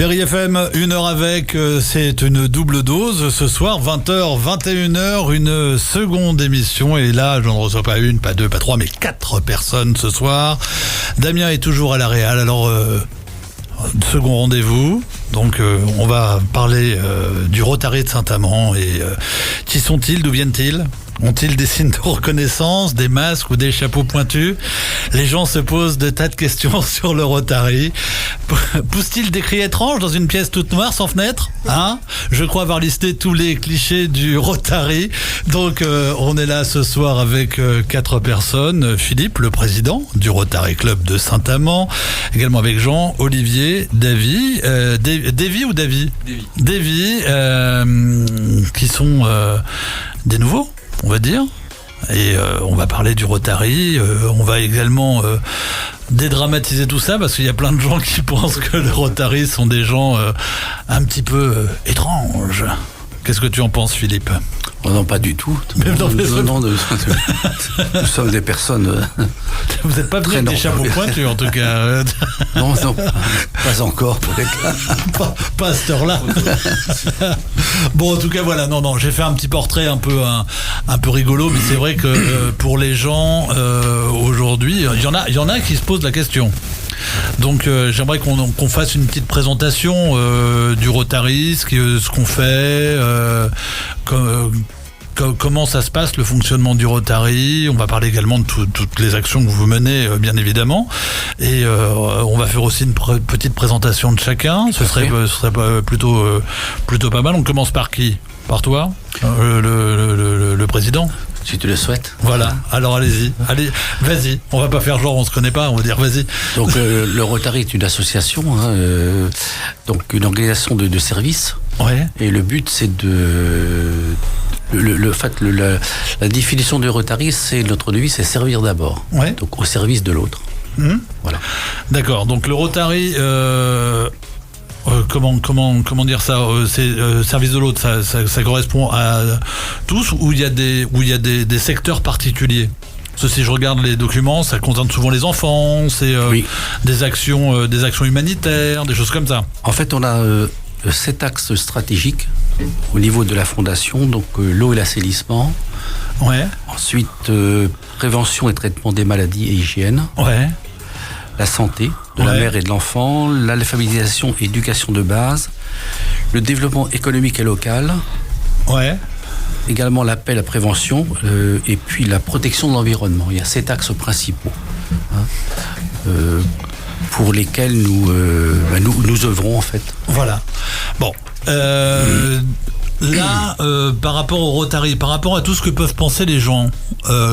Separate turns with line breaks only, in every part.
Berry FM, 1h avec, c'est une double dose ce soir, 20h, 21h, une seconde émission. Et là, je ne reçois pas une, pas deux, pas trois, mais 4 personnes ce soir. Damien est toujours à la Réal, alors second rendez-vous. Donc on va parler du Rotary de Saint-Amand. Et qui sont-ils, d'où viennent-ils ? Ont-ils des signes de reconnaissance, des masques ou des chapeaux pointus ? Les gens se posent de tas de questions sur le Rotary. Poussent-ils des cris étranges dans une pièce toute noire sans fenêtre ? Je crois avoir listé tous les clichés du Rotary. Donc on est là ce soir avec 4 personnes. Philippe, le président du Rotary Club de Saint-Amand. Également avec Jean, Olivier, Davy. Davy ou Davy ? Davy, qui sont des nouveaux, on va dire. Et on va parler du Rotary. On va également dédramatiser tout ça, parce qu'il y a plein de gens qui pensent que les Rotary sont des gens un petit peu étranges. Qu'est-ce que tu en penses, Philippe ?
Oh non, pas du tout. Nous sommes des personnes.
Vous n'êtes pas venu avec des chapeaux pointus, en tout cas.
Non, pas encore, pour les cas.
Pas à cette heure-là. Bon, en tout cas, voilà. Non, j'ai fait un petit portrait un peu rigolo, mais c'est vrai que pour les gens aujourd'hui, il y en a qui se posent la question. Donc j'aimerais qu'on fasse une petite présentation du Rotary, ce qu'on fait, comment ça se passe, le fonctionnement du Rotary. On va parler également de toutes les actions que vous menez, bien évidemment. Et on va faire aussi une petite présentation de chacun. Ce serait plutôt pas mal. On commence par qui ? Par toi, le président ?
Si tu le souhaites.
Voilà, alors allez-y. Allez, vas-y. On va pas faire genre on se connaît pas, on va dire vas-y.
Donc le Rotary est une association, donc une organisation de services.
Ouais. Et
le but c'est la définition du Rotary, c'est notre devise, c'est servir d'abord.
Ouais.
Donc au service de l'autre. Voilà.
D'accord. Donc le Rotary. Comment dire ça, c'est service de l'autre, ça correspond à tous, ou il y a des secteurs particuliers. Parce que si je regarde les documents, ça concerne souvent les enfants, c'est oui. des actions humanitaires, des choses comme ça.
En fait, on a 7 axes stratégiques au niveau de la fondation, donc l'eau et l'assainissement.
Ouais.
Ensuite, prévention et traitement des maladies et hygiène.
Ouais.
La santé de la mère et de l'enfant, l'alphabétisation et éducation de base, le développement économique et local, également l'appel à prévention et puis la protection de l'environnement. Il y a 7 axes principaux pour lesquels nous œuvrons en fait.
Voilà. Bon. Là, par rapport au Rotary, par rapport à tout ce que peuvent penser les gens,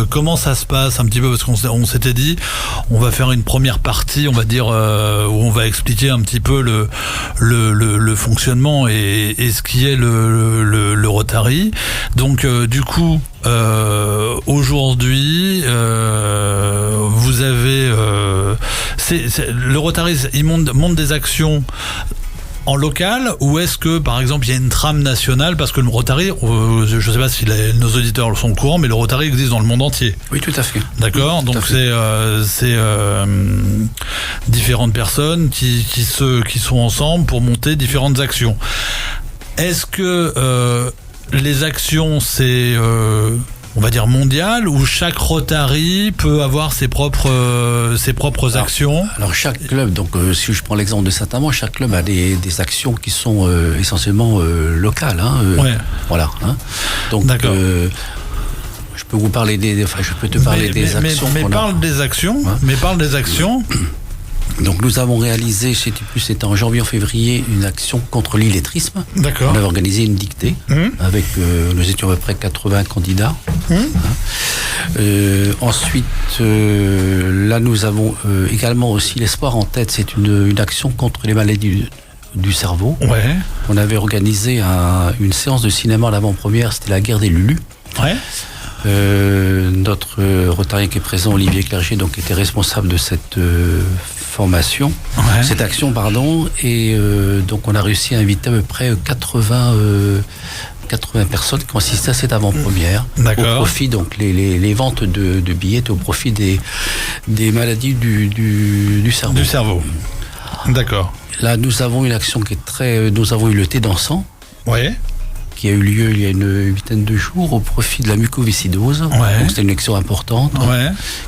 comment ça se passe un petit peu, parce qu'on s'était dit, on va faire une première partie, on va dire, où on va expliquer un petit peu le fonctionnement et ce qui est le Rotary. Donc, du coup, aujourd'hui, vous avez, le Rotary, il monte des actions en local, ou est-ce que par exemple il y a une trame nationale, parce que le Rotary, je ne sais pas si nos auditeurs sont au courant, mais le Rotary existe dans le monde entier.
Oui, tout à fait.
D'accord, donc c'est différentes personnes qui sont ensemble pour monter différentes actions. Est-ce que les actions c'est on va dire mondial, où chaque Rotary peut avoir ses propres actions?
Alors chaque club, donc si je prends l'exemple de Saint-Amand, chaque club a des actions qui sont essentiellement locales. Voilà. Donc
d'accord.
Je peux vous parler des actions.
Mais parle des actions. Mais parle des actions.
Donc nous avons réalisé, c'était en janvier, en février, une action contre l'illettrisme.
D'accord.
On avait organisé une dictée avec, nous étions à peu près 80 candidats. Ensuite, là nous avons également aussi l'espoir en tête. C'est une action contre les maladies du cerveau. Ouais. On avait organisé une séance de cinéma à l'avant-première, c'était La guerre des Lulus.
Ouais.
Notre Rotarien qui est présent, Olivier Clerget, donc était responsable de cette formation, cette action, et donc on a réussi à inviter à peu près 80 personnes qui ont assisté à cette avant-première.
D'accord.
Au profit, donc les ventes de billets étaient au profit des maladies du cerveau.
Du cerveau. D'accord.
Là, nous avons une action qui est très... Nous avons eu le thé dansant.
Ouais.
Qui a eu lieu il y a une huitaine de jours au profit de la mucoviscidose.
Ouais.
Donc c'était une action importante,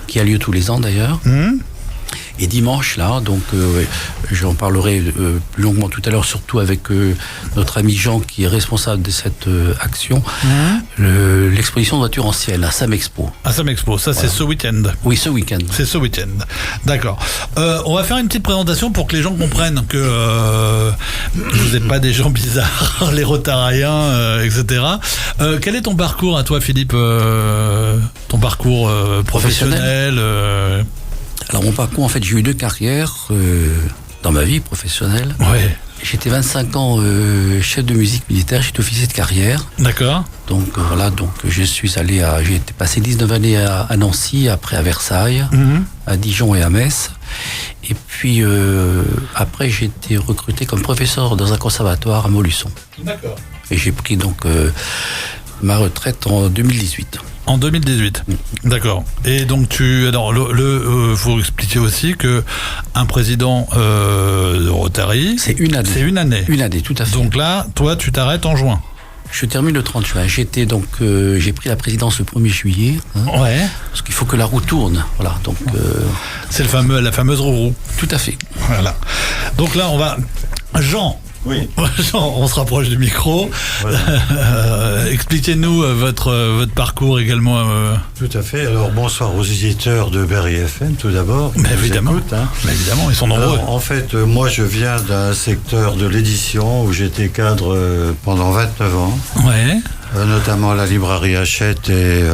qui a lieu tous les ans d'ailleurs. Et dimanche, là, donc j'en parlerai plus longuement tout à l'heure, surtout avec notre ami Jean qui est responsable de cette action, l'exposition de voitures anciennes à Samexpo.
À Samexpo, ça c'est ce week-end.
Oui, ce week-end.
C'est ce week-end. D'accord. On va faire une petite présentation pour que les gens comprennent que vous n'êtes pas des gens bizarres, les rotariens, etc. Quel est ton parcours à toi, Philippe, ton parcours professionnel
Alors mon parcours, en fait, j'ai eu 2 carrières dans ma vie professionnelle.
Ouais.
J'étais 25 ans chef de musique militaire, j'étais officier de carrière.
D'accord.
Donc voilà, donc j'ai été passé 19 années à Nancy, après à Versailles, à Dijon et à Metz. Et puis après j'ai été recruté comme professeur dans un conservatoire à Montluçon.
D'accord.
Et j'ai pris donc ma retraite en 2018.
En 2018, d'accord. Et donc faut expliquer aussi que un président de Rotary,
c'est une année.
C'est une année.
Une année, tout à fait.
Donc là, toi, tu t'arrêtes en juin.
Je termine le 30 juin. J'ai pris la présidence le 1er juillet.
Ouais.
Parce qu'il faut que la roue tourne. Voilà. Donc.
C'est la fameuse roue.
Tout à fait.
Voilà. Donc là, on va. Jean.
Oui.
Jean, on se rapproche du micro. Voilà. Expliquez-nous votre parcours également.
Tout à fait. Alors bonsoir aux éditeurs de Berry FM tout d'abord.
Mais évidemment. Mais évidemment, ils sont nombreux.
Alors, en fait, moi je viens d'un secteur de l'édition où j'étais cadre pendant 29 ans.
Ouais.
Notamment à la librairie Hachette et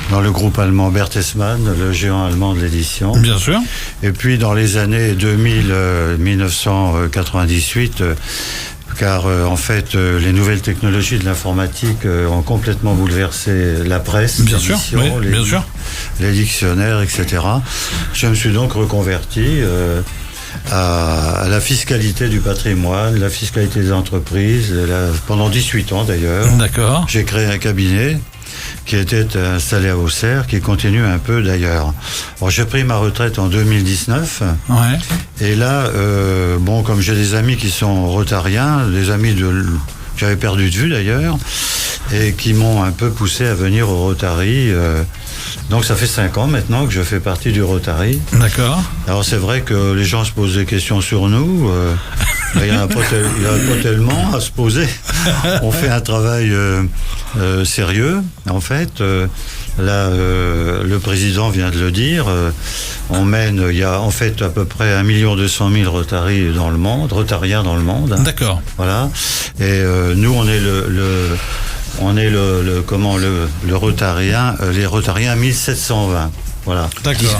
dans le groupe allemand Bertelsmann, le géant allemand de l'édition.
Bien sûr.
Et puis dans les années 1998, car en fait les nouvelles technologies de l'informatique ont complètement bouleversé la presse,
bien sûr, oui, bien sûr,
les dictionnaires, etc. Je me suis donc reconverti à la fiscalité du patrimoine, la fiscalité des entreprises, pendant 18 ans d'ailleurs.
D'accord.
J'ai créé un cabinet qui était installé à Auxerre, qui continue un peu d'ailleurs. Bon, j'ai pris ma retraite en 2019.
Ouais.
Et là, comme j'ai des amis qui sont rotariens, des amis que j'avais perdu de vue d'ailleurs, et qui m'ont un peu poussé à venir au Rotary. Donc ça fait 5 ans maintenant que je fais partie du Rotary.
D'accord.
Alors c'est vrai que les gens se posent des questions sur nous. Il n'y en a pas tellement à se poser. On fait un travail sérieux, en fait. Là, le président vient de le dire. Il y a en fait à peu près 1 200 000 rotariens dans le monde.
D'accord.
Voilà. Et nous, on est le rotarien, les rotariens 1720. Voilà.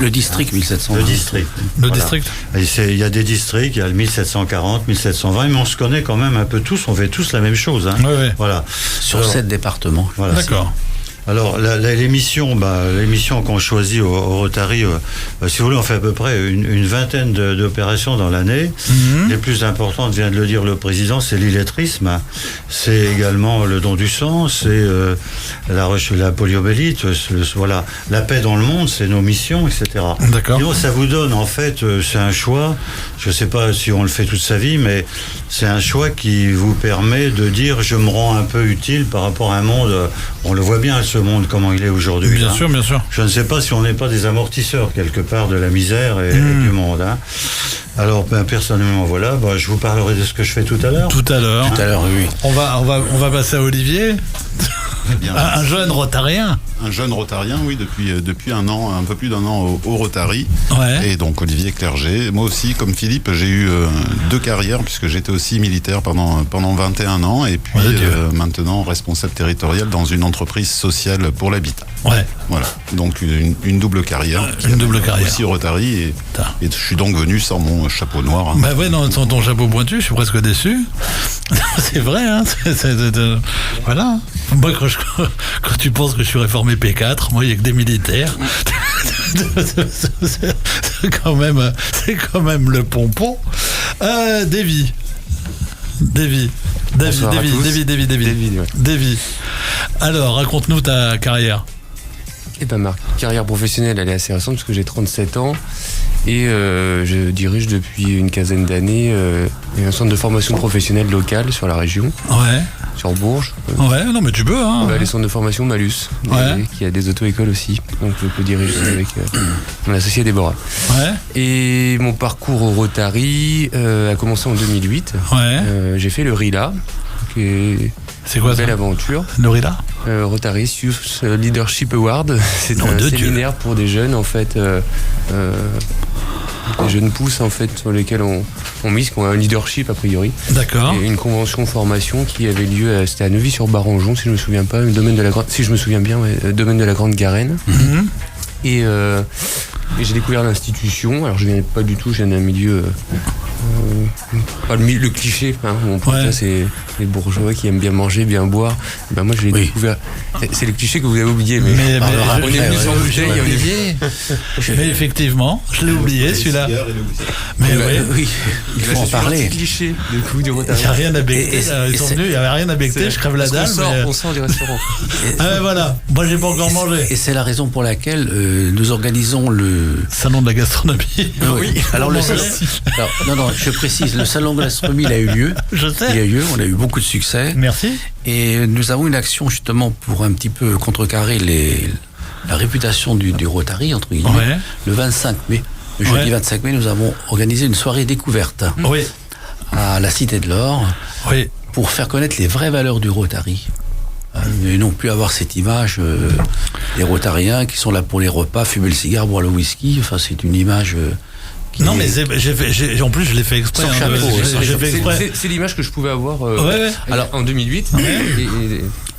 Le district 1720.
Le district.
District.
Il y a des districts, il y a le 1740, 1720, mais on se connaît quand même un peu tous, on fait tous la même chose. Hein.
Ouais.
Voilà.
Sur 7 départements.
Voilà.
D'accord.
Alors l'émission qu'on choisit au Rotary, si vous voulez, on fait à peu près une vingtaine d'opérations dans l'année. Les plus importantes, vient de le dire le président, c'est l'illettrisme, c'est également le don du sang, c'est la poliomyélite, voilà, la paix dans le monde, c'est nos missions, etc.
D'accord.
Et ça vous donne, en fait, c'est un choix. Je ne sais pas si on le fait toute sa vie, mais c'est un choix qui vous permet de dire je me rends un peu utile par rapport à un monde. On le voit bien, ce monde, comment il est aujourd'hui.
Bien sûr, bien sûr.
Je ne sais pas si on n'est pas des amortisseurs quelque part de la misère et du monde. Hein. Alors, personnellement, voilà, je vous parlerai de ce que je fais tout à l'heure.
Tout à l'heure,
oui.
On va passer à Olivier. Bien, un jeune rotarien.
Un jeune rotarien, oui, depuis un an, un peu plus d'1 an au Rotary.
Ouais.
Et donc Olivier Clerget. Moi aussi, comme Philippe, j'ai eu 2 carrières puisque j'étais aussi militaire pendant 21 ans et puis maintenant responsable territorial dans une entreprise sociale pour l'habitat.
Ouais.
Voilà. Donc une double carrière.
Une double carrière.
Aussi Rotary et je suis donc venu sans mon chapeau noir. Hein.
Bah ouais, non, sans ton chapeau pointu, je suis presque déçu. C'est vrai, hein. Voilà. Moi, quand tu penses que je suis réformé P4, moi, il n'y a que des militaires. C'est quand même le pompon. Davy. Alors, raconte-nous ta carrière.
Ma carrière professionnelle, elle est assez récente parce que j'ai 37 ans. Et je dirige depuis une quinzaine d'années un centre de formation professionnelle local sur la région.
Ouais.
Sur Bourges.
Ouais, non mais tu peux. Hein.
Les centres de formation Malus, qui a des auto-écoles aussi. Donc je peux diriger avec mon associé Déborah.
Ouais.
Et mon parcours au Rotary a commencé en 2008.
Ouais.
J'ai fait le RILA, qui est
quoi,
une belle
ça
aventure.
Le RILA
Rotary Youth Leadership Award. C'est un séminaire pour des jeunes en fait. Des jeunes pousses en fait sur lesquels on mise, qui ont un leadership a priori.
D'accord.
Et une convention formation qui avait lieu, c'était à Neuvy-sur-Barangeon si je me souviens pas, domaine de la Grande Garenne.
Mm-hmm.
Et j'ai découvert l'institution. Alors je viens pas du tout, je viens d'un milieu pas le cliché, hein, où on peut dire c'est les bourgeois qui aiment bien manger, bien boire. Ben moi je l'ai découvert. C'est le cliché que vous avez oublié, mais on est venu sans bouteille.
Mais effectivement, je l'ai oublié celui-là. Mais
oui, il faut en parler.
Cliché du coup du Rotary.
Il n'y a rien à becter. Ils sont venus, il n'y avait rien à becter. Je crève la dalle.
On sort du restaurant.
Voilà. Moi j'ai pas encore mangé.
Et c'est la raison pour laquelle nous organisons le
salon de la gastronomie.
Oui. Alors le salon. Non, je précise, le salon de la gastronomie il a eu lieu.
Je sais.
Il a eu lieu. On a eu beaucoup de succès.
Merci.
Et nous avons une action justement pour un petit peu contrecarrer la réputation du Rotary, entre guillemets.
Ouais.
Le 25 mai, le jeudi 25 mai, nous avons organisé une soirée découverte à la Cité de l'Or pour faire connaître les vraies valeurs du Rotary. Et non plus avoir cette image des Rotariens qui sont là pour les repas, fumer le cigare, boire le whisky. Enfin, c'est une image...
Non, mais en plus, je l'ai fait exprès.
C'est l'image que je pouvais avoir alors, en 2008.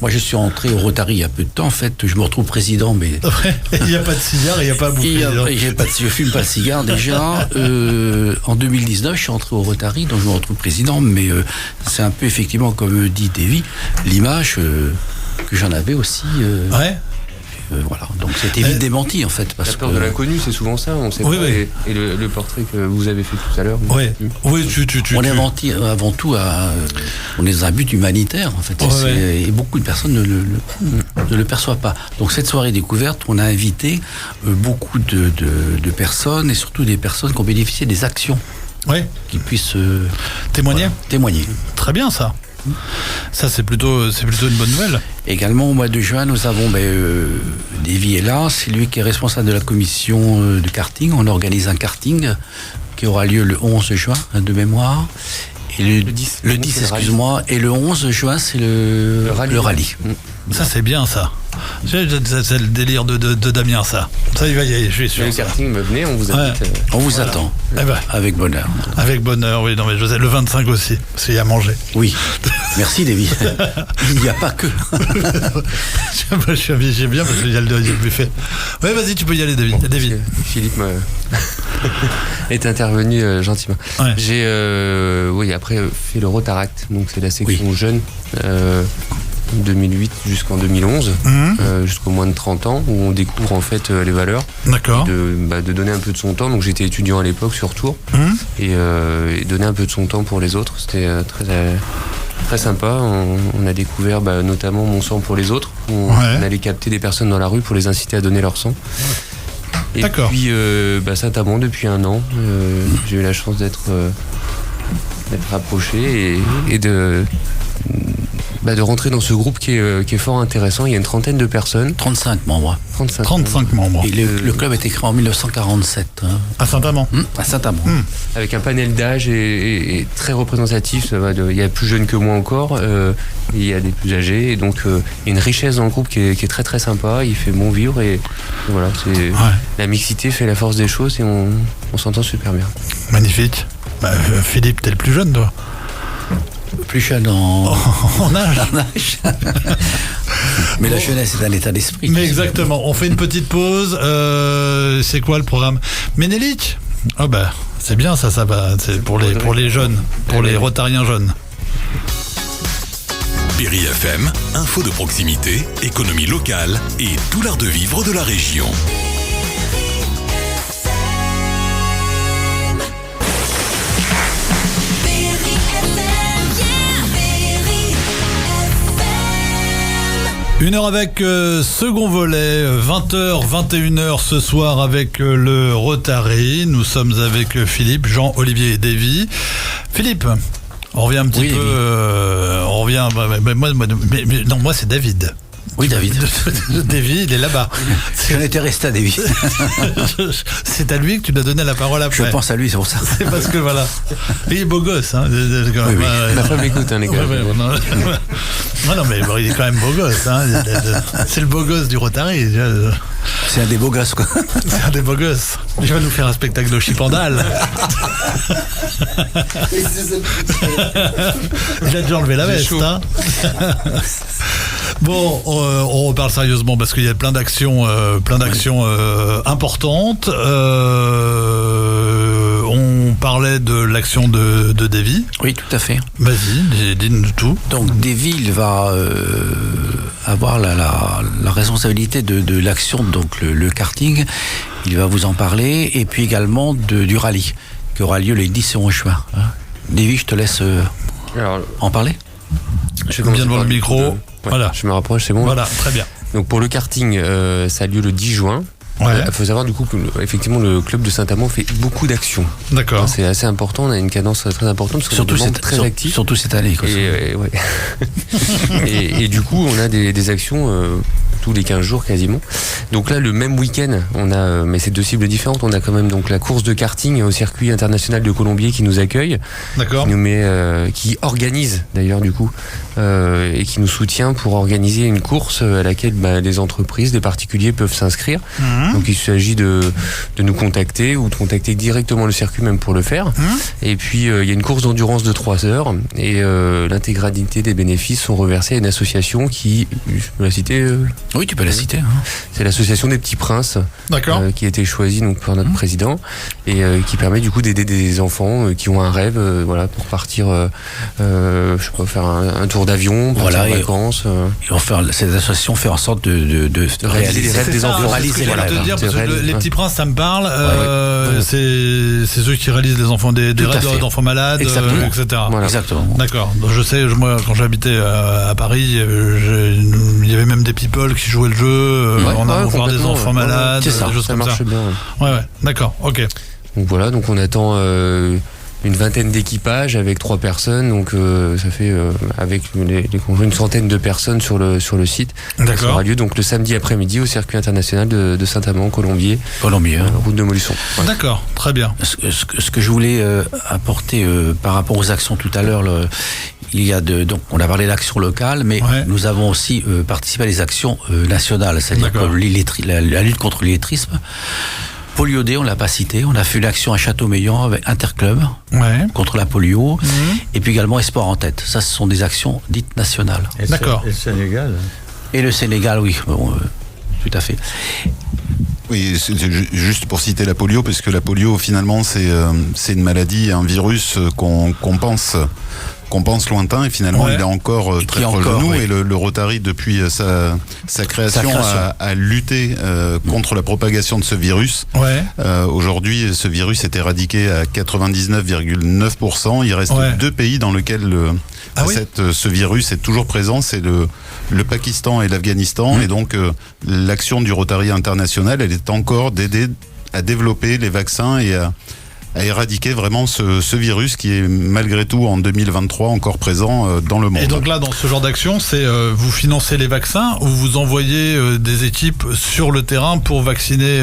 Moi, je suis rentré au Rotary il y a peu de temps. En fait, je me retrouve président, mais...
Il n'y a pas de cigare, il n'y a pas à bouffer.
Je fume pas de cigare, déjà. En 2019, je suis rentré au Rotary, donc je me retrouve président. Mais c'est un peu, effectivement, comme dit Davy, l'image que j'en avais aussi... voilà, donc c'était vite démenti en fait.
La peur de l'inconnu, c'est souvent ça, on sait pas. Et le portrait que vous avez fait tout à l'heure.
On est avant tout on est dans un but humanitaire en fait. Et beaucoup de personnes ne le perçoivent pas. Donc cette soirée découverte, on a invité beaucoup de personnes et surtout des personnes qui ont bénéficié des actions. Qui puissent
témoigner. Très bien ça. Ça c'est plutôt une bonne nouvelle.
Également au mois de juin nous avons Davy est là, c'est lui qui est responsable de la commission de karting. On organise un karting qui aura lieu le 11 juin de mémoire. Et le 10 excuse-moi, et le 11 juin c'est le rallye.
Ça c'est bien ça. C'est le délire de Damien ça. Ça il va y aller, je suis sûr.
Le karting, venez, on vous invite.
On vous attend. Avec bonheur.
Avec bonheur, oui. Non mais je sais, le 25 aussi, parce qu'il y a à manger.
Oui. Merci Davy. Il n'y a pas que.
J'ai bien parce qu'il y a le buffet. Oui, vas-y, tu peux y aller, Davy.
Philippe est intervenu gentiment. J'ai après fait le Rotaract, donc c'est la section jeune. 2008 jusqu'en 2011, jusqu'au moins de 30 ans, où on découvre en fait les valeurs.
D'accord.
De donner un peu de son temps. Donc j'étais étudiant à l'époque sur Tours et donner un peu de son temps pour les autres. C'était très sympa. On a découvert notamment Mon sang pour les autres. On allait capter des personnes dans la rue pour les inciter à donner leur sang. Et puis Saint-Amand depuis 1 an, j'ai eu la chance d'être rapproché et de rentrer dans ce groupe qui est fort intéressant. Il y a une trentaine de personnes.
35 membres.
35 membres.
Et le club a été créé en 1947.
À Saint-Amand.
À Saint-Amand.
Avec un panel d'âge et très représentatif. Il y a plus jeunes que moi encore. Il y a des plus âgés. Et donc, il y a une richesse dans le groupe qui est très très sympa. Il fait bon vivre. Et voilà, la mixité fait la force des choses et on s'entend super bien.
Magnifique. Philippe, t'es le plus jeune, toi.
Plus jeune en âge. Mais la jeunesse est un état d'esprit.
Mais exactement. On fait une petite pause. C'est quoi le programme Ménélique. C'est bien ça va. C'est pour les jeunes, pour les Rotariens jeunes.
Berry FM, info de proximité, économie locale et tout l'art de vivre de la région.
Une heure avec second volet, 20h, 21h ce soir avec le Rotary. Nous sommes avec Philippe, Jean, Olivier et Davy. Philippe, on revient un petit peu... on revient... moi c'est David.
Oui, David.
Davy, il est là-bas.
J'en étais resté à Davy.
C'est à lui que tu dois donner la parole après.
Je pense à lui, c'est pour ça.
C'est parce que voilà. Il est beau gosse, hein.
Oui.
Ma femme écoute, hein, les gars.
Non, mais bon, il est quand même beau gosse, hein. C'est le beau gosse du Rotary.
C'est un des beaux gosses, quoi.
C'est un des beaux gosses. Il va nous faire un spectacle de chipandale. Il a déjà enlevé la veste, hein. Bon, on reparle sérieusement parce qu'il y a plein d'actions importantes. On parlait de l'action de Davy.
Oui, tout à fait.
Vas-y, dis-nous tout.
Donc Davy, il va avoir la responsabilité de l'action, donc le karting. Il va vous en parler, et puis également du rallye qui aura lieu les 10 et 11 juin. Davy, je te laisse en parler.
Je
viens devant le micro. Voilà.
Je me rapproche, c'est bon.
Voilà, très bien.
Donc pour le karting, ça a lieu le 10 juin.
Ouais.
Il faut savoir du coup que effectivement le club de Saint-Amand fait beaucoup d'actions.
D'accord.
C'est assez important, on a une cadence très importante parce qu'on est très actif.
Surtout cette année. Quoi,
et du coup, on a des actions tous les 15 jours quasiment. Donc là, le même week-end, on a, mais c'est deux cibles différentes. On a quand même donc la course de karting au circuit international de Colombier qui nous accueille,
d'accord,
qui organise d'ailleurs du coup et qui nous soutient pour organiser une course à laquelle les entreprises, des particuliers peuvent s'inscrire. Mmh. Donc il s'agit de nous contacter ou de contacter directement le circuit même pour le faire. Mmh. Et puis il y a une course d'endurance de 3 heures et l'intégralité des bénéfices sont reversés à une association qui, je peux la citer.
Oui, tu peux la citer. Hein.
C'est l'association des Petits Princes, qui a été choisie donc par notre président et qui permet du coup d'aider des enfants qui ont un rêve, pour partir, je sais pas, faire un tour d'avion, partir en vacances.
Cette association fait en sorte de
réaliser les rêves des enfants.
Réaliser les rêves. Dire, parce que les Petits Princes, ça me parle. C'est ceux qui réalisent les enfants des rêves d'enfants malades, etc.
Voilà. Exactement.
D'accord. Donc, je sais, moi, quand j'habitais à Paris, il y avait même des people qui jouaient le jeu, on a voir des enfants malades, des choses comme ça.
Ça marche bien.
Ouais, d'accord, ok.
Donc voilà, donc on attend une vingtaine d'équipages avec 3 personnes, donc ça fait avec les conjoints une centaine de personnes sur le site.
D'accord.
Ça aura lieu donc le samedi après-midi au circuit international de Saint-Amand, Colombier, route de Montluçon. Ouais.
D'accord, très bien.
Ce que je voulais apporter par rapport aux actions tout à l'heure, il y a donc on a parlé d'actions locales, mais nous avons aussi participé à des actions nationales, c'est-à-dire comme la lutte contre l'illettrisme. Polio D, on l'a pas cité. On a fait l'action à Châteaumeillan avec Interclub contre la polio, et puis également Espoir en tête. Ça, ce sont des actions dites nationales.
D'accord.
Et le Sénégal.
Et le Sénégal, oui, tout à fait.
Oui, c'est juste pour citer la polio, parce que la polio, finalement, c'est une maladie, un virus qu'on pense lointain, et finalement il est encore très proche de nous, et le Rotary depuis sa création a lutté contre la propagation de ce virus. Aujourd'hui, ce virus est éradiqué à 99,9%. Il reste 2 pays dans lesquels ce virus est toujours présent, c'est le Pakistan et l'Afghanistan, et donc l'action du Rotary international, elle est encore d'aider à développer les vaccins et à éradiquer vraiment ce virus qui est malgré tout en 2023 encore présent dans le monde.
Et donc là, dans ce genre d'action, c'est vous financez les vaccins ou vous envoyez des équipes sur le terrain pour vacciner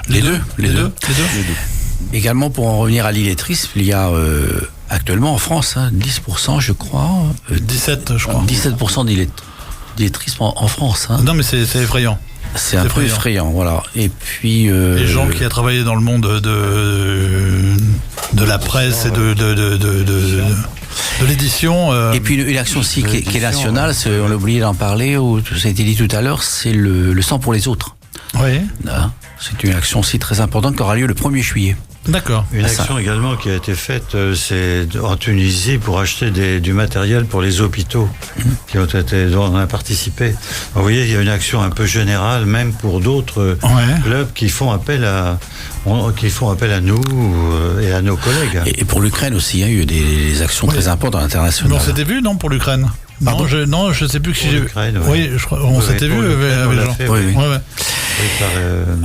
les deux. Également, pour en revenir à l'illettrisme, il y a actuellement en France 10%, je crois.
17, je crois.
17% d'illettrisme en France.
Non, mais c'est effrayant.
C'est un peu effrayant, voilà. Et puis
les gens qui a travaillé dans le monde de la presse et de l'édition.
Et puis une action aussi qui est nationale, on a oublié d'en parler, ça a été dit tout à l'heure, c'est le sang pour les autres.
Oui.
C'est une action aussi très importante qui aura lieu le 1er juillet.
D'accord.
Une action également qui a été faite, c'est en Tunisie pour acheter du matériel pour les hôpitaux dont on a participé. Vous voyez, il y a une action un peu générale, même pour d'autres clubs qui font appel à nous et à nos collègues.
Et pour l'Ukraine aussi, il y a eu des actions très importantes internationales.
On s'était vu, non, pour l'Ukraine? Non, je sais plus qui j'ai vu. Oui, je crois, on s'était vu avec Jean.
Oui.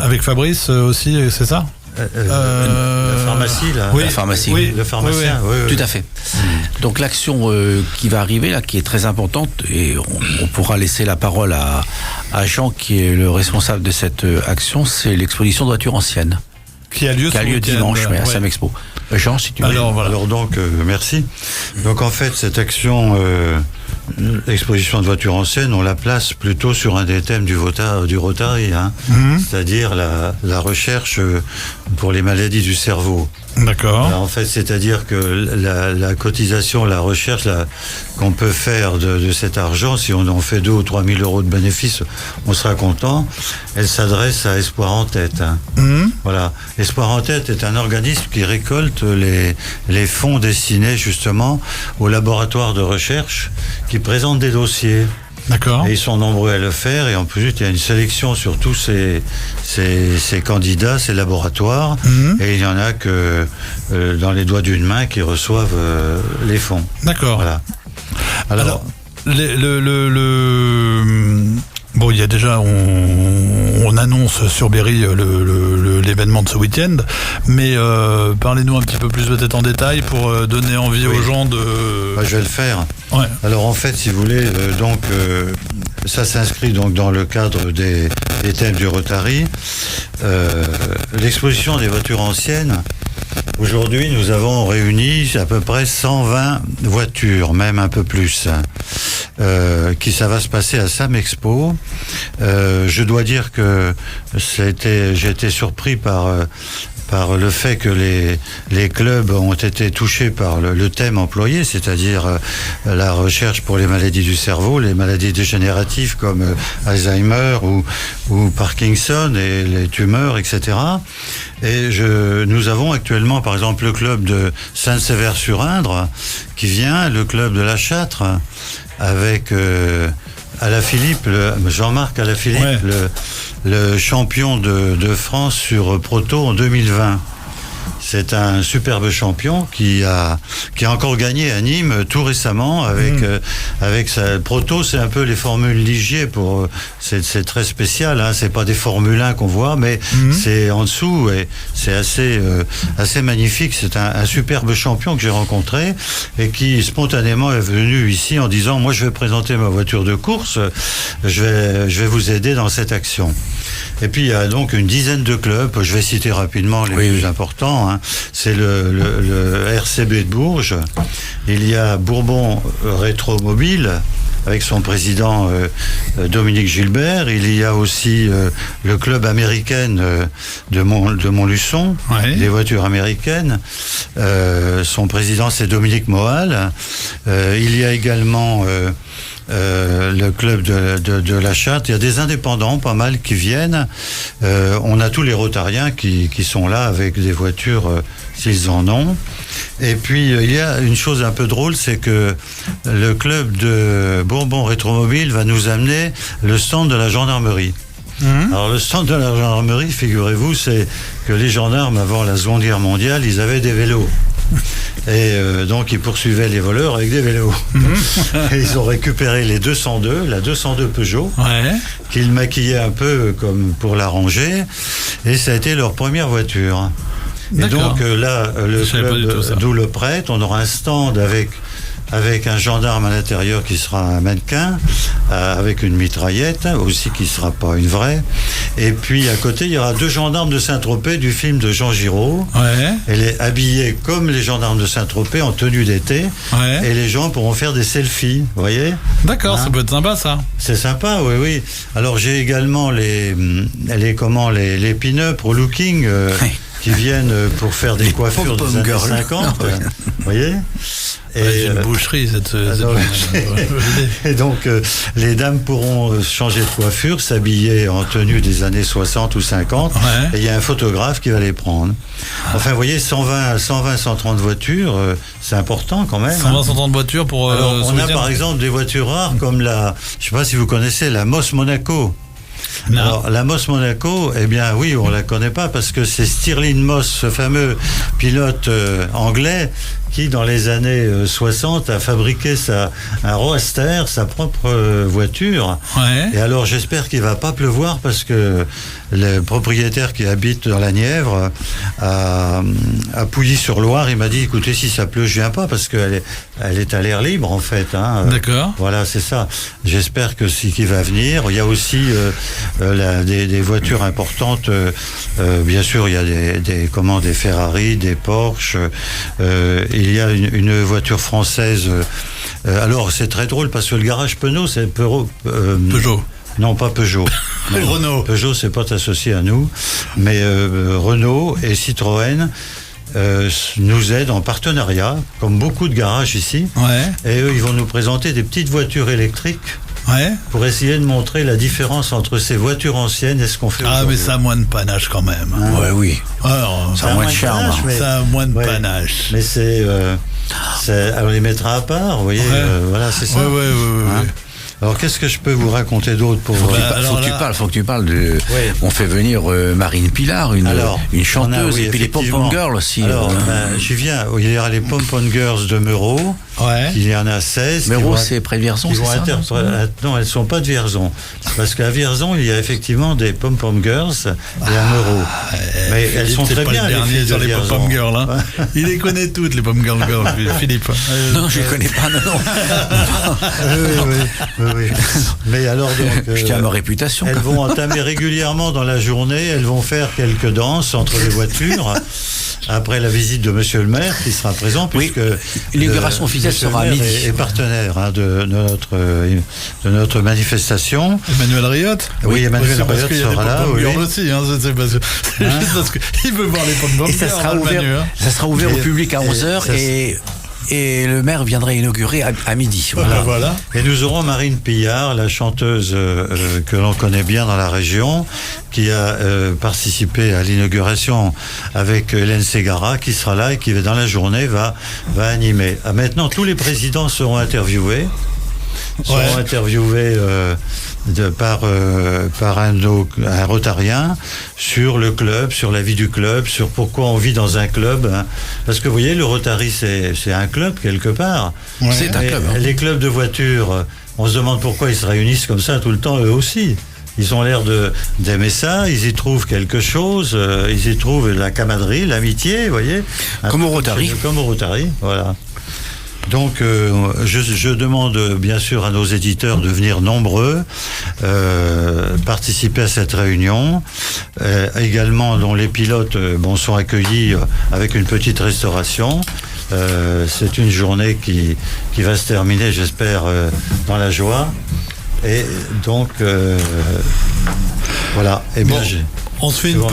Avec Fabrice aussi, c'est ça?
La pharmacie, là.
Oui, la pharmacie.
Oui, le pharmacien. Oui.
Tout à fait. Donc l'action qui va arriver là, qui est très importante, et on pourra laisser la parole à Jean, qui est le responsable de cette action, c'est l'exposition de voitures anciennes.
Qui a lieu
dimanche, à Samexpo. Jean, si tu veux.
Alors donc, merci. Donc en fait, cette action, exposition de voitures anciennes, on la place plutôt sur un des thèmes du Rotary, c'est-à-dire la recherche pour les maladies du cerveau.
D'accord.
Alors, en fait, c'est-à-dire que la cotisation, la recherche qu'on peut faire de cet argent, si on en fait 2 ou 3 000 euros de bénéfices, on sera content. Elle s'adresse à Espoir en tête. Voilà. Espoir en tête est un organisme qui récolte les fonds destinés justement aux laboratoires de recherche qui présentent des dossiers.
D'accord.
Et ils sont nombreux à le faire, et en plus il y a une sélection sur tous ces candidats, ces laboratoires, et il y en a que dans les doigts d'une main qui reçoivent les fonds.
D'accord.
Voilà. Alors
bon, il y a déjà, on annonce sur Berry l'événement de ce week-end, mais parlez-nous un petit peu plus peut-être en détail pour donner envie aux gens de...
je vais le faire.
Ouais.
Alors en fait, si vous voulez, ça s'inscrit donc dans le cadre des thèmes du Rotary. L'exposition des voitures anciennes. Aujourd'hui, nous avons réuni à peu près 120 voitures, même un peu plus, ça va se passer à Samexpo. Je dois dire que j'ai été surpris par le fait que les clubs ont été touchés par le thème employé, c'est-à-dire la recherche pour les maladies du cerveau, les maladies dégénératives comme Alzheimer ou Parkinson et les tumeurs, etc. Et nous avons actuellement, par exemple, le club de Saint-Séver-sur-Indre qui vient, le club de La Châtre avec Alaphilippe, Jean-Marc Alaphilippe, le champion de France sur Proto en 2020. C'est un superbe champion qui a encore gagné à Nîmes tout récemment avec sa Proto. C'est un peu les formules Ligier c'est très spécial, c'est pas des Formule 1 qu'on voit, mais c'est en dessous et c'est assez magnifique. C'est un superbe champion que j'ai rencontré et qui spontanément est venu ici en disant: moi je vais présenter ma voiture de course, je vais vous aider dans cette action. Et puis il y a donc une dizaine de clubs, je vais citer rapidement les plus importants. C'est le RCB de Bourges, il y a Bourbon Rétromobile avec son président Dominique Gilbert, il y a aussi le club américain de Montluçon, des voitures américaines, son président c'est Dominique Moal, il y a également le club de La Châtre. Il y a des indépendants pas mal qui viennent. On a tous les rotariens qui sont là avec des voitures s'ils en ont. Et puis il y a une chose un peu drôle, c'est que le club de Bourbon Rétromobile va nous amener le stand de la gendarmerie. Alors le stand de la gendarmerie, figurez-vous, c'est que les gendarmes avant la Seconde Guerre mondiale, ils avaient des vélos. Et donc ils poursuivaient les voleurs avec des vélos. Et ils ont récupéré la 202 Peugeot, qu'ils maquillaient un peu comme pour la ranger, et ça a été leur première voiture. Et donc là, le club d'où le prête, on aura un stand avec un gendarme à l'intérieur qui sera un mannequin, avec une mitraillette aussi qui sera pas une vraie. Et puis à côté, il y aura 2 gendarmes de Saint-Tropez du film de Jean Giraud. Elle est habillée comme les gendarmes de Saint-Tropez en tenue d'été. Et les gens pourront faire des selfies, vous voyez.
D'accord, ça peut être sympa ça.
C'est sympa, oui. Alors j'ai également les pin-up au looking qui viennent pour faire des coiffures des années 50. Vous voyez.
Et une boucherie,
et donc, les dames pourront changer de coiffure, s'habiller en tenue des années 60 ou 50, et il y a un photographe qui va les prendre. Enfin, vous voyez, 130 voitures, c'est important quand même.
130 voitures pour...
Alors, on a par exemple des voitures rares comme je ne sais pas si vous connaissez, la Moss Monaco. Non. Alors, la Moss Monaco, eh bien oui, on la connaît pas parce que c'est Stirling Moss, ce fameux pilote anglais, qui, dans les années 60, a fabriqué un Roadster, sa propre voiture.
Ouais.
Et alors, j'espère qu'il va pas pleuvoir parce que le propriétaire qui habite dans la Nièvre à Pouilly-sur-Loire, il m'a dit, écoutez, si ça pleut, je viens pas parce qu'elle est à l'air libre, en fait. Hein.
D'accord.
Voilà, c'est ça. J'espère que qu'il va venir. Il y a aussi des voitures importantes. Bien sûr, il y a des Ferrari, des Porsche. Il y a une voiture française. Alors, c'est très drôle parce que le garage Peugeot, c'est
Peugeot.
Non, pas Peugeot.
Renault.
Peugeot, c'est pas associé à nous, mais Renault et Citroën nous aident en partenariat, comme beaucoup de garages ici.
Ouais.
Et eux, ils vont nous présenter des petites voitures électriques.
Ouais.
Pour essayer de montrer la différence entre ces voitures anciennes et ce qu'on fait aujourd'hui.
Mais ça a moins de panache quand même.
Ouais, oui.
Alors,
Ça a moins de charme.
Ça a moins de panache.
Mais on les mettra à part, vous voyez. Voilà, c'est ça.
Ouais.
Hein. Alors, qu'est-ce que je peux vous raconter d'autre pour
Faut que tu parles de. Ouais. On fait venir Marine Pilar, une chanteuse, et puis les Pom-Pom Girls aussi.
Alors, j'y viens. Il y aura les Pom-Pom Girls de Meuraux.
Ouais.
Il y en a 16.
Meuraux, c'est près de Vierzon, c'est ça?
Non, elles ne sont pas de Vierzon. Parce qu'à Vierzon, il y a effectivement des Pom-Pom Girls et à Meuraux. Mais elles sont très bien, les filles
sur
de
les
Vierzon.
Pom-Pom Girls. Hein. Il les connaît toutes, les Pom-Pom Girls, Philippe.
Non, je les connais pas, non.
Oui. Mais alors donc,
je tiens à ma réputation.
Elles vont entamer régulièrement dans la journée. Elles vont faire quelques danses entre les voitures. Après la visite de Monsieur le maire, qui sera présent, puisque
l'inauguration officielle sera à midi.
Est partenaire de notre manifestation.
Emmanuel Riotte.
Oui, Emmanuel Riotte sera là.
Oui. Aussi, hein, c'est juste parce qu'il veut voir les Pom-Pom Girls.
Ça sera ouvert au public à 11h et le maire viendrait inaugurer à midi.
Voilà.
Et nous aurons Marine Pillard, la chanteuse que l'on connaît bien dans la région, qui a participé à l'inauguration avec Hélène Ségara, qui sera là et qui, dans la journée, va animer. Maintenant, tous les présidents seront interviewés. Par un rotarien sur le club, sur la vie du club, sur pourquoi on vit dans un club. Hein. Parce que vous voyez, le Rotary, c'est un club quelque part.
Ouais. C'est un club. Hein.
Les clubs de voitures, on se demande pourquoi ils se réunissent comme ça tout le temps, eux aussi. Ils ont l'air d'aimer ça, ils y trouvent quelque chose, ils y trouvent la camaraderie, l'amitié, vous voyez.
Comme au Rotary.
Comme au Rotary, voilà. Donc, je demande bien sûr à nos éditeurs de venir nombreux participer à cette réunion. Également, dont les pilotes sont accueillis avec une petite restauration. C'est une journée qui va se terminer, j'espère, dans la joie. Et donc, voilà. Et bien,
on se fait une on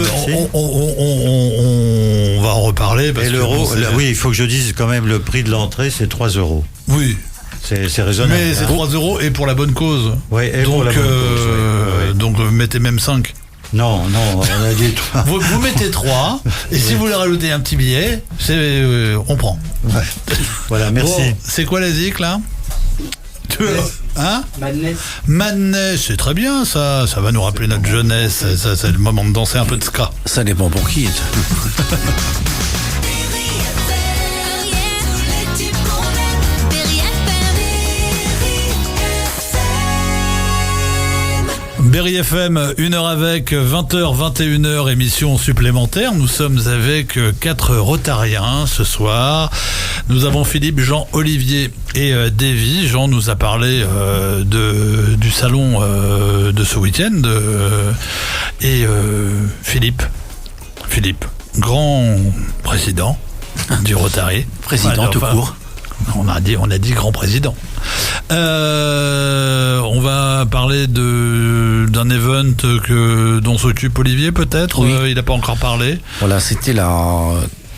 va en reparler. Parce
et l'euro, oui, il faut que je dise quand même le prix de l'entrée, c'est 3 €.
Oui.
C'est raisonnable.
Mais c'est 3 € et pour la bonne cause.
Oui, et pour la bonne cause.
Donc mettez même 5.
Non, on a dit 3.
Vous mettez 3, et si vous voulez rajouter un petit billet, on prend.
Ouais. Voilà, merci.
Bon, c'est quoi la zik là? Hein? Madness, c'est très bien ça va nous rappeler notre jeunesse, ça, c'est le moment de danser un peu de ska.
Ça dépend pour qui.
Berry FM, 1h avec, 20h, 21h, émission supplémentaire. Nous sommes avec 4 Rotariens ce soir. Nous avons Philippe, Jean, Olivier et Davy. Jean nous a parlé du salon de ce week-end. Et Philippe, grand président du Rotary.
Président tout court.
On a dit grand président. On va parler d'un event dont s'occupe Olivier peut-être.
Oui.
Il n'a pas encore parlé.
Voilà, c'était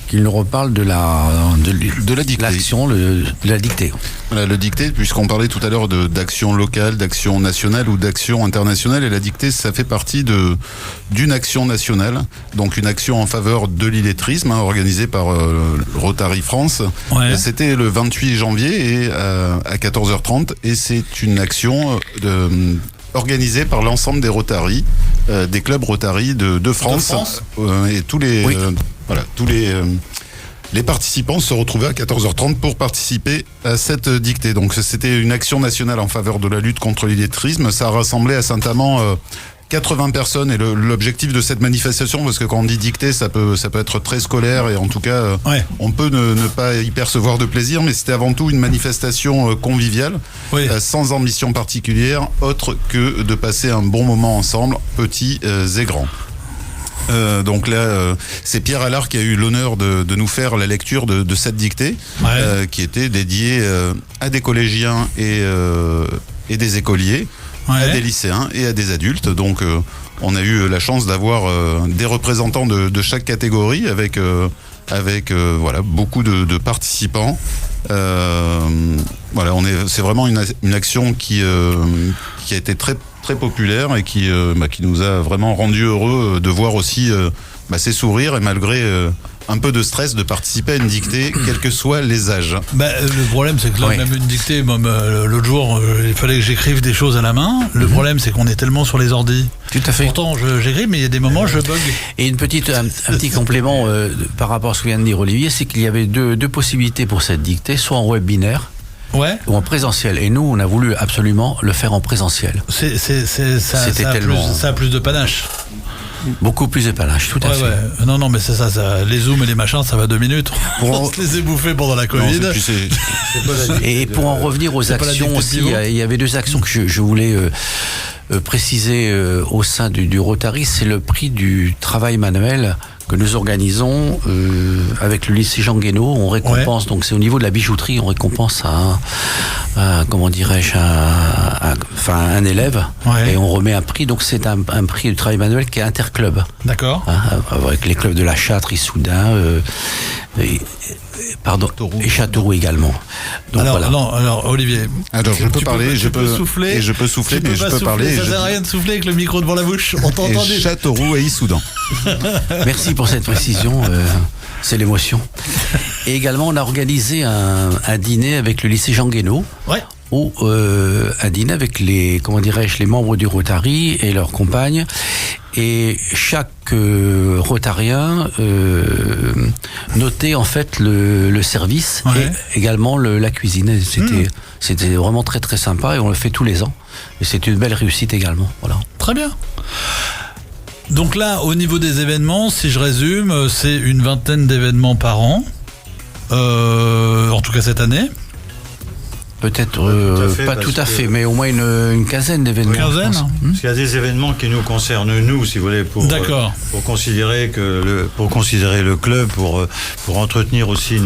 qu'il nous reparle de la dictée. L'action, de la dictée.
Voilà, le dictée, puisqu'on parlait tout à l'heure d'action locale, d'action nationale ou d'action internationale, et la dictée, ça fait partie d'une action nationale, donc une action en faveur de l'illettrisme, organisée par Rotary France.
Ouais.
C'était le 28 janvier et à 14h30, et c'est une action organisée par l'ensemble des Rotary, des clubs Rotary de France. Et tous les les participants se retrouvaient à 14h30 pour participer à cette dictée. Donc c'était une action nationale en faveur de la lutte contre l'illettrisme. Ça a rassemblé à Saint-Amand 80 personnes, et l'objectif de cette manifestation, parce que quand on dit dictée, ça peut être très scolaire, et en tout cas on peut ne pas y percevoir de plaisir, mais c'était avant tout une manifestation conviviale, sans ambition particulière autre que de passer un bon moment ensemble, petits et grands. Donc là, c'est Pierre Allard qui a eu l'honneur de nous faire la lecture de cette dictée, qui était dédiée à des collégiens et des écoliers, à des lycéens et à des adultes. Donc on a eu la chance d'avoir des représentants de chaque catégorie, avec beaucoup de participants. C'est vraiment une action qui a été très très populaire, et qui nous a vraiment rendu heureux de voir aussi ces sourires, et malgré un peu de stress, de participer à une dictée, quels que soient les âges.
Le problème, c'est que là, même une dictée, l'autre jour, il fallait que j'écrive des choses à la main. Le problème, c'est qu'on est tellement sur les ordis.
Tout à fait.
Pourtant, j'écris, mais il y a des moments, je bug.
Et un petit complément par rapport à ce que vient de dire Olivier, c'est qu'il y avait deux possibilités pour cette dictée, soit en web binaire, ou en présentiel. Et nous, on a voulu absolument le faire en présentiel.
Ça a plus de panache.
Beaucoup plus de panache, tout à fait.
Non, mais c'est ça, les zooms et les machins, ça va 2 minutes. On se les est bouffés pendant la Covid.
Et pour en revenir aux actions aussi, il y avait 2 actions que je voulais préciser au sein du Rotary. C'est le prix du travail manuel que nous organisons avec le lycée Jean Guénaud. On récompense, donc c'est au niveau de la bijouterie, on récompense un élève, et on remet un prix. Donc c'est un prix du travail manuel qui est interclub.
D'accord.
Avec les clubs de la Châtre, Issoudun, et Châteauroux également. Donc,
alors Olivier,
je peux parler, je peux souffler, mais je peux parler.
Ça sert à rien de souffler avec le micro devant la bouche. On t'entend.
Châteauroux et Issoudun.
Merci pour cette précision. C'est l'émotion. Et également, on a organisé un dîner avec le lycée Jean Guénaud. Ou un dîner avec les membres du Rotary et leurs compagnes. Et chaque rotarien notait en fait le service et également la cuisine. C'était vraiment très très sympa, et on le fait tous les ans. Et c'est une belle réussite également. Voilà.
Très bien. Donc là, au niveau des événements, si je résume, c'est une 20aine d'événements par an, en tout cas cette année.
Peut-être pas tout à fait, mais au moins une quinzaine d'événements.
Une quinzaine.
Parce qu'il y a des événements qui nous concernent nous, si vous voulez, pour considérer le club, pour entretenir aussi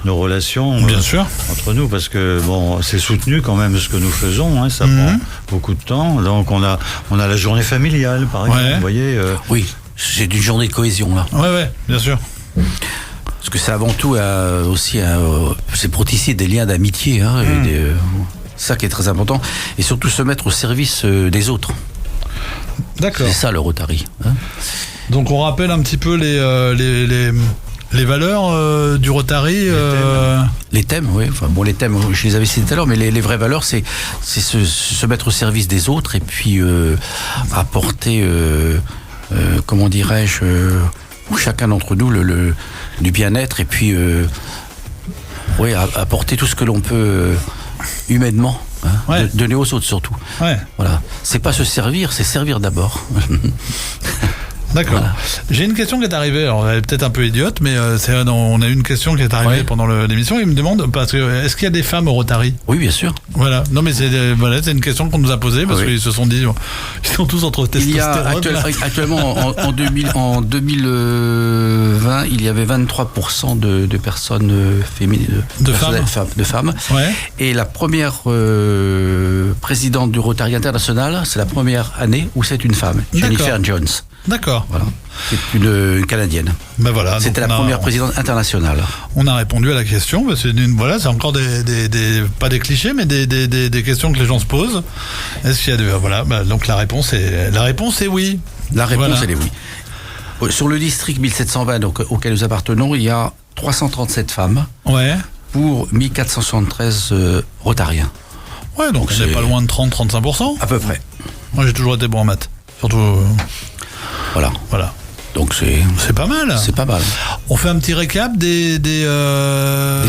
nos relations.
Bien sûr.
Entre nous, parce que c'est soutenu quand même ce que nous faisons. Ça prend beaucoup de temps. Donc on a la journée familiale, par exemple. Vous voyez.
Oui, c'est une journée de cohésion là.
Ouais, bien sûr.
Parce que c'est avant tout c'est pour tisser des liens d'amitié, ça qui est très important, et surtout se mettre au service des autres.
D'accord.
C'est ça le Rotary.
Donc on rappelle un petit peu les valeurs du Rotary.
Les thèmes, oui. Les thèmes, je les avais cités tout à l'heure, mais les vraies valeurs, c'est se mettre au service des autres, et puis apporter, pour chacun d'entre nous du bien-être, et puis apporter tout ce que l'on peut humainement, donner aux autres surtout. Voilà. C'est pas se servir, c'est servir d'abord.
D'accord. Voilà. J'ai une question qui est arrivée, alors elle est peut-être un peu idiote, mais on a eu une question qui est arrivée pendant l'émission. Il me demande, est-ce qu'il y a des femmes au Rotary ?
Oui, bien sûr.
Voilà. Non, mais c'est une question qu'on nous a posée, parce qu'ils se sont dit, ils sont tous entre testostérone.
Actuellement, en 2020, il y avait 23% de personnes féminines, de femmes. Et la première présidente du Rotary International, c'est la première année où c'est une femme, Jennifer Jones.
D'accord.
Voilà. C'est une Canadienne. C'était la première présidente internationale.
On a répondu à la question. C'est encore pas des clichés, mais des questions que les gens se posent. Est-ce qu'il y a donc la réponse est oui.
La réponse elle est oui. Sur le district 1720 auquel nous appartenons, il y a 337 femmes. Pour 1473 rotariens.
Donc c'est pas loin de 30-35%.
À peu près.
Moi j'ai toujours été bon en maths. Surtout.
Voilà. Donc
c'est pas mal.
C'est pas mal.
On fait un petit récap des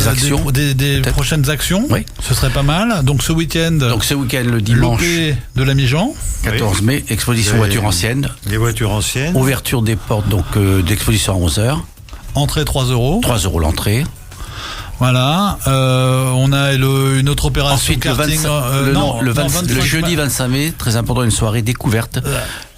actions,
des prochaines actions.
Oui.
Ce serait pas mal. Donc ce week-end.
Le dimanche
de la Mi-Jean.
14 mai, exposition voitures anciennes.
Les voitures anciennes.
Ouverture des portes d'exposition à 11h.
Entrée 3 €.
3 € l'entrée.
Voilà. On a une autre opération.
Ensuite,
karting.
Le jeudi 25 mai, très important, une soirée découverte.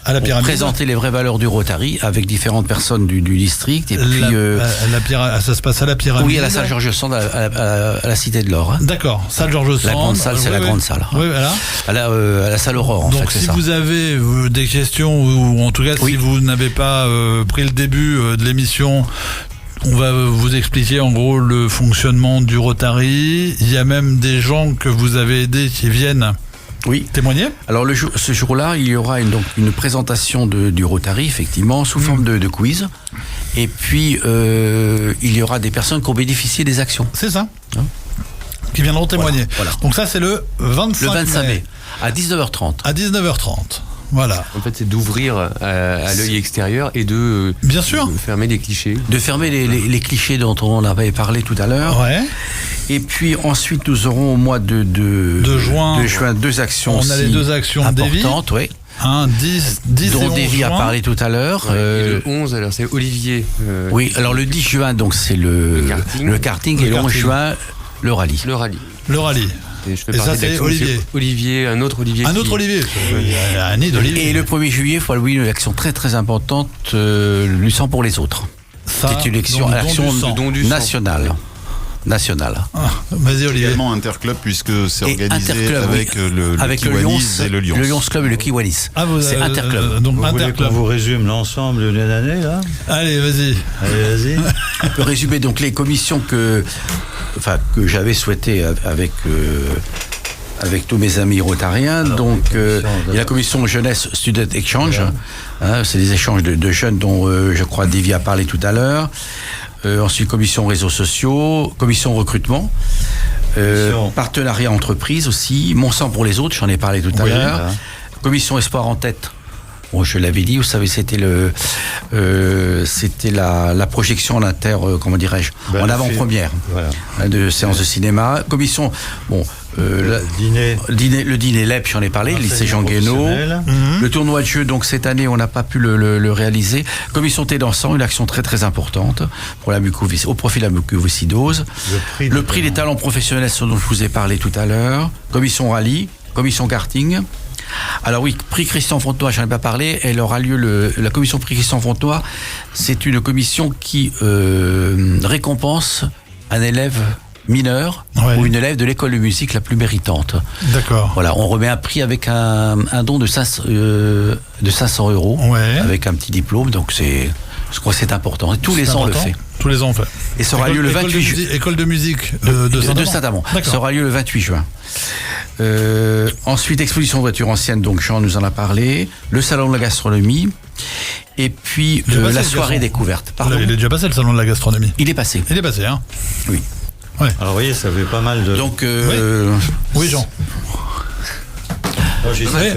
À la pyramide.
Présenter les vraies valeurs du Rotary avec différentes personnes du district. Et puis,
ça se passe à la pyramide.
Oui, à la salle Georges Sand, à la Cité de l'Or.
D'accord, salle Georges Sand.
La grande salle, c'est la grande salle.
Oui, voilà.
À la salle Aurore, en fait.
Donc, si
ça.
vous avez des questions, ou en tout cas, si vous n'avez pas pris le début de l'émission, on va vous expliquer en gros le fonctionnement du Rotary. Il y a même des gens que vous avez aidés qui viennent témoigner.
Alors ce jour-là, il y aura une présentation du Rotary, effectivement, sous forme de quiz. Et puis, il y aura des personnes qui ont bénéficié des actions.
C'est ça. Qui viendront témoigner.
Voilà.
Donc ça, c'est le 25 mai.
À 19h30.
À 19h30. Voilà.
En fait, c'est d'ouvrir à l'œil extérieur et de
bien sûr
fermer les clichés.
De fermer les clichés dont on avait parlé tout à l'heure.
Ouais.
Et puis ensuite, nous aurons au mois de juin 2 actions.
On a les 2 actions
importantes, oui.
10
dont Davy a parlé tout à l'heure.
Et le 11, alors c'est Olivier.
Oui, alors le 10 juin, donc c'est le karting et le 11 juin, le rallye.
Le rallye.
Et ça, c'est Olivier.
Un autre Olivier.
Un nid d'Olivier.
Et le 1er juillet, il faut allouer une action très très importante, le sang pour les autres. C'est une action nationale.
Vas-y, Olivier.
Également Interclub, puisque c'est organisé avec le Kiwanis et le Lions.
Le Lions Club et le Kiwanis.
C'est
Interclub.
Donc
vous voulez qu'on vous résume l'ensemble d'une année, là ?
Allez, vas-y.
On peut résumer donc les commissions que j'avais souhaité avec tous mes amis rotariens. Donc, il y a la commission jeunesse Student Exchange. C'est des échanges de jeunes dont je crois Davy a parlé tout à l'heure. Ensuite, commission réseaux sociaux, commission recrutement, partenariat entreprise aussi, Mon sang pour les autres, j'en ai parlé tout à l'heure. Commission espoir en tête. Bon, je l'avais dit, vous savez, c'était la projection en en avant-première de séance de cinéma. Commission, le dîner LEP, j'en ai parlé, le lycée Jean Guénaud. Le tournoi de jeu, donc cette année, on n'a pas pu le réaliser. Commission thé dansant, une action très très importante pour au profit de la mucoviscidose. Le prix des talents professionnels, ce dont je vous ai parlé tout à l'heure. Commission rallye, commission karting. Alors oui, prix Christian Fontenoy, j'en ai pas parlé, elle aura lieu la commission prix Christian Fontenoy, c'est une commission qui récompense un élève mineur ou une élève de l'école de musique la plus méritante.
D'accord.
Voilà, on remet un prix avec un don de 500 €, avec un petit diplôme, donc je crois que c'est important. Et tous les ans, on le fait.
Tous les ans, on fait.
Et ça aura lieu le 28 juin.
École de musique de
Saint-Amand. Ça aura lieu le 28 juin. Ensuite, exposition voitures anciennes, donc Jean nous en a parlé. Le salon de la gastronomie. Et puis, la soirée découverte.
Pardon. Il est déjà passé, le salon de la gastronomie.
Il est passé,
hein.
Oui.
Ouais. Alors, vous voyez, ça fait pas mal de...
Donc,
oui, Jean.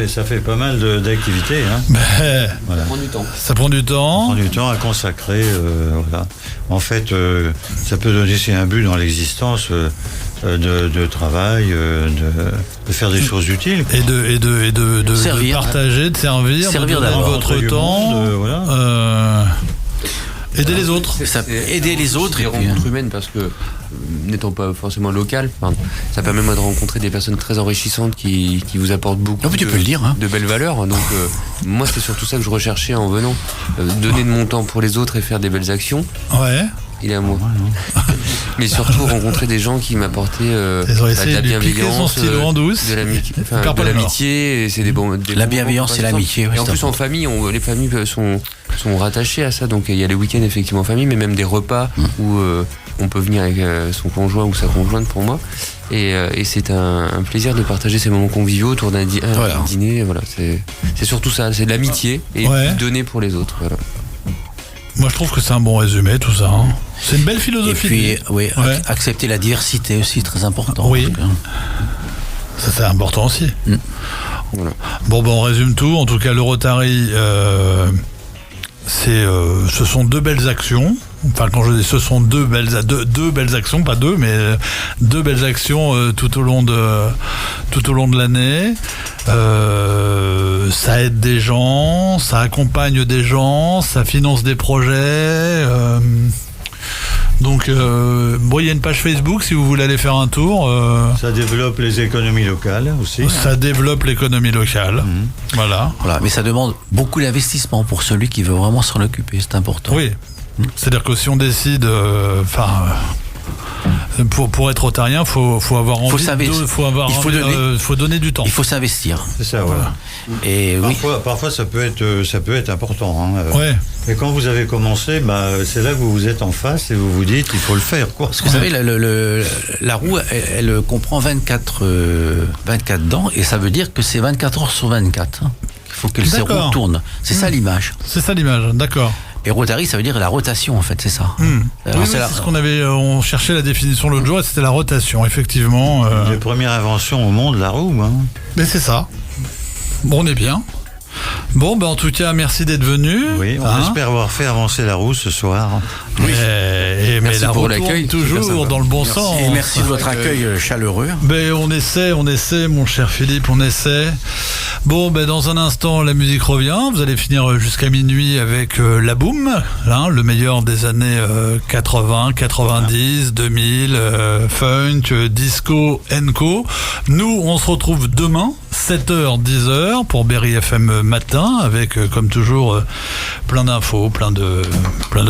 Ça fait pas mal d'activités.
Voilà. Ça prend du temps.
À consacrer. En fait, ça peut donner aussi un but dans l'existence de travail, de faire des choses utiles.
Et de
servir.
De partager, de servir dans votre temps. Aider les autres.
Aider les autres.
Des rencontres humaines, parce que n'étant pas forcément local, ça permet moi de rencontrer des personnes très enrichissantes qui vous apportent beaucoup de belles valeurs. Donc moi c'est surtout ça que je recherchais en venant. Donner de mon temps pour les autres et faire des belles actions.
Ouais.
Il est à moi. Mais surtout rencontrer des gens qui m'apportaient de la bienveillance, de l'amitié. Et c'est
la bienveillance et l'amitié.
Et en plus en famille, les familles sont rattachées à ça. Donc il y a les week-ends effectivement en famille, mais même des repas où on peut venir avec son conjoint ou sa conjointe pour moi. Et c'est un plaisir de partager ces moments conviviaux autour d'un dîner. Voilà, c'est surtout ça, c'est de l'amitié et donner pour les autres. Voilà.
Moi, je trouve que c'est un bon résumé, tout ça. C'est une belle philosophie.
Et puis, accepter la diversité aussi, très important.
Oui. Ça, c'est important aussi.
Voilà.
Bon, on résume tout. En tout cas, le Rotary ce sont deux belles actions. Enfin, quand je dis ce sont deux belles actions, pas deux, mais deux belles actions tout au long de l'année. Ça aide des gens, ça accompagne des gens, ça finance des projets. Donc, il y a une page Facebook si vous voulez aller faire un tour.
Ça développe les économies locales aussi.
Ça développe l'économie locale. Voilà.
Mais ça demande beaucoup d'investissement pour celui qui veut vraiment s'en occuper. C'est important.
Oui. C'est-à-dire que si on décide, pour être rotarien, faut avoir envie. Faut donner du temps.
Il faut s'investir.
C'est ça, voilà.
Et
parfois ça peut être important.
Ouais.
Et quand vous avez commencé, c'est là que vous vous êtes en face et vous vous dites il faut le faire, quoi.
Parce que vous savez, la roue, elle comprend 24 dents, et ça veut dire que c'est 24 heures sur 24. Il faut que ces roues tournent. C'est ça l'image.
C'est ça l'image, d'accord.
Et Rotary, ça veut dire la rotation, en fait, c'est ça.
C'est ce qu'on avait. On cherchait la définition l'autre jour, et c'était la rotation, effectivement.
Les premières inventions au monde, la roue.
Mais c'est ça. Bon, on est bien. Bon, en tout cas, merci d'être venu.
Oui, on espère avoir fait avancer la roue ce soir.
Oui. Mais la roue
l'accueil,
toujours dans le bon sens.
Et merci de votre accueil chaleureux.
On essaie, mon cher Philippe, on essaie. Bon, dans un instant, la musique revient. Vous allez finir jusqu'à minuit avec La Boum, le meilleur des années 80, 90, 2000, funk, disco, co. Nous, on se retrouve demain, 7h, 10h, pour Berry FM matin, avec, comme toujours, plein d'infos, plein de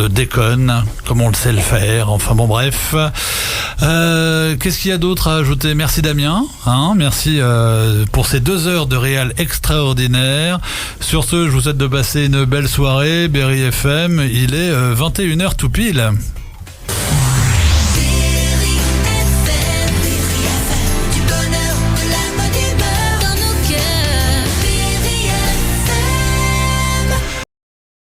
déconnes, comme on le sait le faire. Enfin bon, bref. Qu'est-ce qu'il y a d'autre à ajouter? Merci Damien, merci pour ces 2 heures de réal extraordinaire. Sur ce, je vous souhaite de passer une belle soirée. Berry FM, il est 21h tout pile.